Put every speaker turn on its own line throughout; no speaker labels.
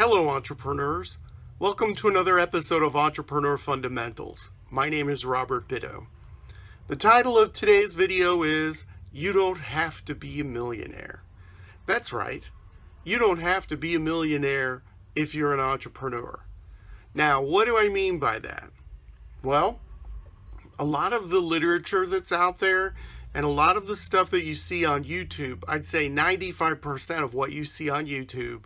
Hello, entrepreneurs. Welcome to another episode of Entrepreneur Fundamentals. My name is Robert Bitto. The title of today's video is You Don't Have to Be a Millionaire. That's right. You don't have to be a millionaire if you're an entrepreneur. Now, what do I mean by that? Well, a lot of the literature that's out there and a lot of the stuff that you see on YouTube, I'd say 95% of what you see on YouTube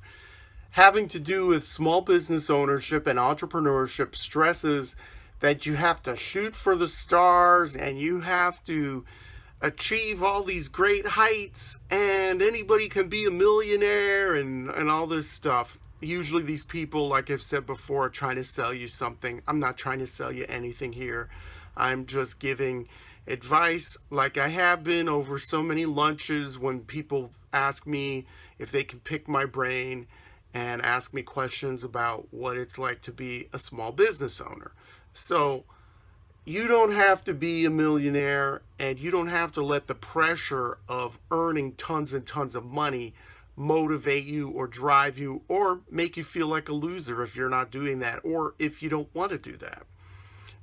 having to do with small business ownership and entrepreneurship stresses that you have to shoot for the stars and you have to achieve all these great heights and anybody can be a millionaire and all this stuff. Usually these people, like I've said before, are trying to sell you something. I'm not trying to sell you anything here. I'm just giving advice like I have been over so many lunches when people ask me if they can pick my brain and ask me questions about what it's like to be a small business owner. So you don't have to be a millionaire and you don't have to let the pressure of earning tons and tons of money motivate you or drive you or make you feel like a loser if you're not doing that or if you don't want to do that.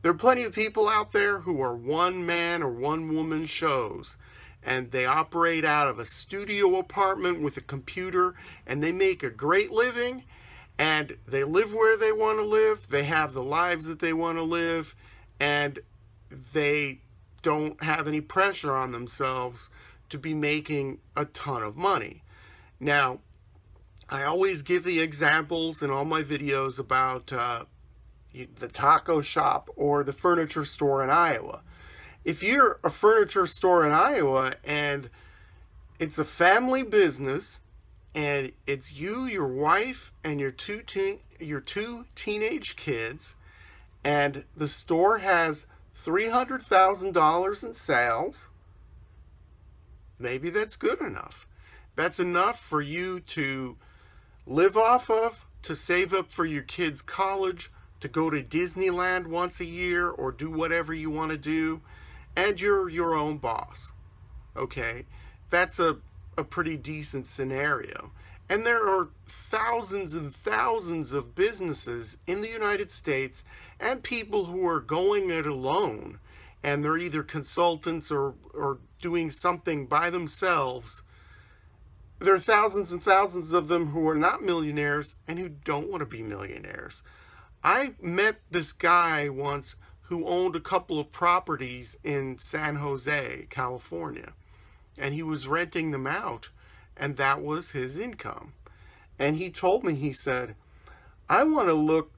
There are plenty of people out there who are one man or one woman shows and they operate out of a studio apartment with a computer and they make a great living and they live where they want to live, they have the lives that they want to live, and they don't have any pressure on themselves to be making a ton of money. Now, I always give the examples in all my videos about the taco shop or the furniture store in Iowa. If you're a furniture store in Iowa and it's a family business and it's you, your wife, and your two teenage kids, and the store has $300,000 in sales, maybe that's good enough. That's enough for you to live off of, to save up for your kids' college, to go to Disneyland once a year or do whatever you want to do. And you're your own boss, okay? That's a pretty decent scenario. And there are thousands and thousands of businesses in the United States and people who are going it alone. And they're either consultants or doing something by themselves. There are thousands and thousands of them who are not millionaires and who don't want to be millionaires. I met this guy once who owned a couple of properties in San Jose, California. And he was renting them out, and that was his income. And he told me, he said, I want to look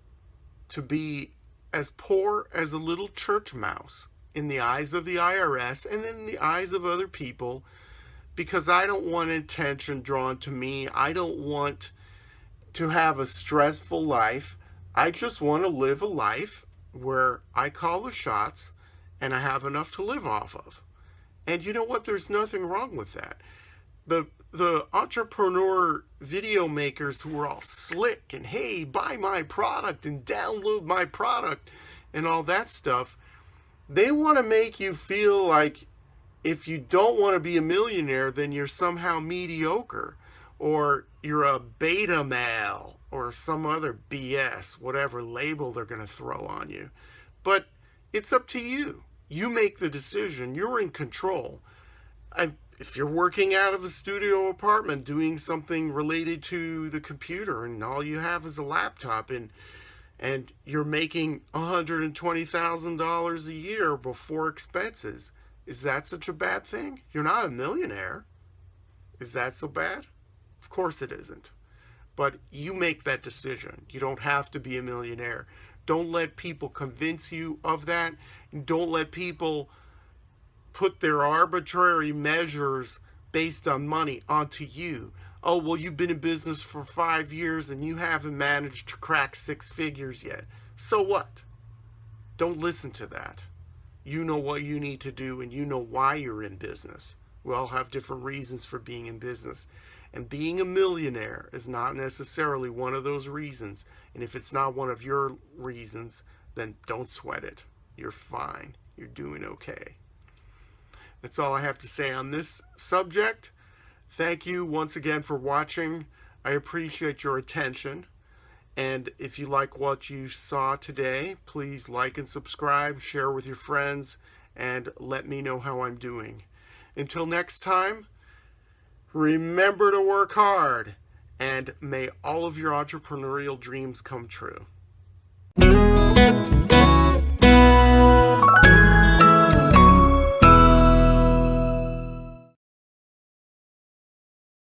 to be as poor as a little church mouse in the eyes of the IRS and in the eyes of other people, because I don't want attention drawn to me. I don't want to have a stressful life. I just want to live a life where I call the shots and I have enough to live off of. And you know what? There's nothing wrong with that. The entrepreneur video makers who are all slick and, hey, buy my product and download my product and all that stuff, they want to make you feel like if you don't want to be a millionaire, then you're somehow mediocre or you're a beta male or some other BS, whatever label they're going to throw on you. But it's up to you. You make the decision. You're in control. If you're working out of a studio apartment doing something related to the computer and all you have is a laptop and you're making $120,000 a year before expenses, is that such a bad thing? You're not a millionaire. Is that so bad? Of course it isn't. But you make that decision. You don't have to be a millionaire. Don't let people convince you of that. Don't let people put their arbitrary measures based on money onto you. Oh, well, you've been in business for 5 years and you haven't managed to crack 6 figures yet. So what? Don't listen to that. You know what you need to do and you know why you're in business. We all have different reasons for being in business. And being a millionaire is not necessarily one of those reasons. And if it's not one of your reasons, then don't sweat it. You're fine. You're doing okay. That's all I have to say on this subject. Thank you once again for watching. I appreciate your attention. And if you like what you saw today, please like and subscribe, share with your friends, and let me know how I'm doing. Until next time, remember to work hard, and may all of your entrepreneurial dreams come true.